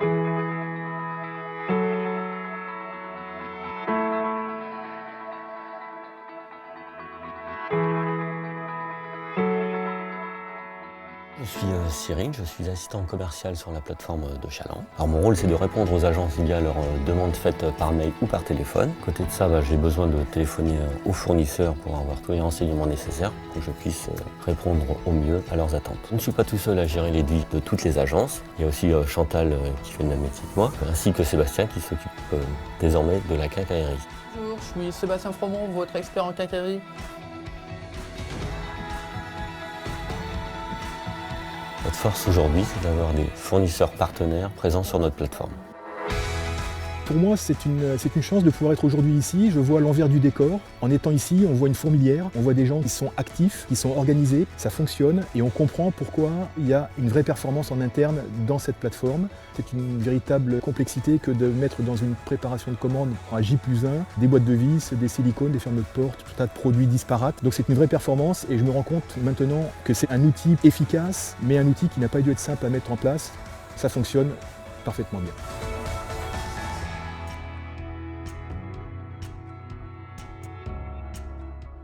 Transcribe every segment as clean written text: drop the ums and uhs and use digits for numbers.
Je suis Cyril, je suis assistant commercial sur la plateforme de Chaland. Alors mon rôle c'est de répondre aux agences via leurs demandes faites par mail ou par téléphone. À côté de ça, j'ai besoin de téléphoner aux fournisseurs pour avoir tous les renseignements nécessaires pour que je puisse répondre au mieux à leurs attentes. Je ne suis pas tout seul à gérer les deals de toutes les agences. Il y a aussi Chantal qui fait le même métier que moi, ainsi que Sébastien qui s'occupe désormais de la quincaillerie. Bonjour, je suis Sébastien Fromont, votre expert en quincaillerie. Notre force aujourd'hui, c'est d'avoir des fournisseurs partenaires présents sur notre plateforme. Pour moi, c'est une chance de pouvoir être aujourd'hui ici. Je vois l'envers du décor. En étant ici, on voit une fourmilière, on voit des gens qui sont actifs, qui sont organisés, ça fonctionne et on comprend pourquoi il y a une vraie performance en interne dans cette plateforme. C'est une véritable complexité que de mettre dans une préparation de commande à J+1 des boîtes de vis, des silicones, des fermes de porte, tout un tas de produits disparates. Donc c'est une vraie performance et je me rends compte maintenant que c'est un outil efficace, mais un outil qui n'a pas dû être simple à mettre en place. Ça fonctionne parfaitement bien.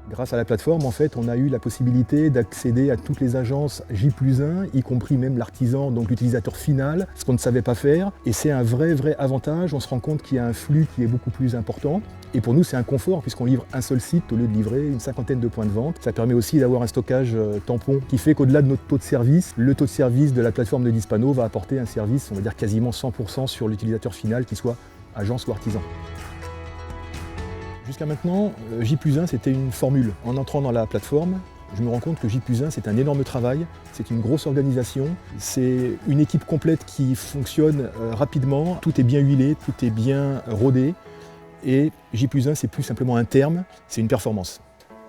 Grâce à la plateforme, en fait, on a eu la possibilité d'accéder à toutes les agences J+1, y compris même l'artisan, donc l'utilisateur final, ce qu'on ne savait pas faire. Et c'est un vrai avantage. On se rend compte qu'il y a un flux qui est beaucoup plus important. Et pour nous, c'est un confort puisqu'on livre un seul site au lieu de livrer une cinquantaine de points de vente. Ça permet aussi d'avoir un stockage tampon qui fait qu'au-delà de notre taux de service, le taux de service de la plateforme de Dispano va apporter un service, on va dire quasiment 100% sur l'utilisateur final, qu'il soit agence ou artisan. Jusqu'à maintenant, J+1 c'était une formule. En entrant dans la plateforme, je me rends compte que J+1 c'est un énorme travail, c'est une grosse organisation, c'est une équipe complète qui fonctionne rapidement, tout est bien huilé, tout est bien rodé et J+1 c'est plus simplement un terme, c'est une performance.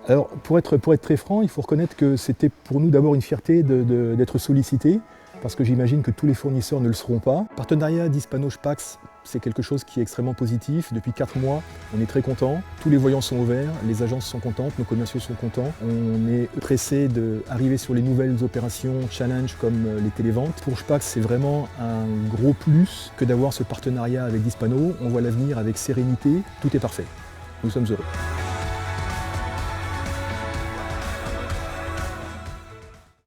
Alors pour être très franc, il faut reconnaître que c'était pour nous d'abord une fierté d'être sollicités, parce que j'imagine que tous les fournisseurs ne le seront pas. Partenariat Dispano-Spax, c'est quelque chose qui est extrêmement positif. Depuis 4 mois, on est très contents. Tous les voyants sont ouverts, les agences sont contentes, nos commerciaux sont contents. On est pressé d'arriver sur les nouvelles opérations challenge comme les téléventes. Pour Spax, c'est vraiment un gros plus que d'avoir ce partenariat avec Dispano. On voit l'avenir avec sérénité, tout est parfait. Nous sommes heureux.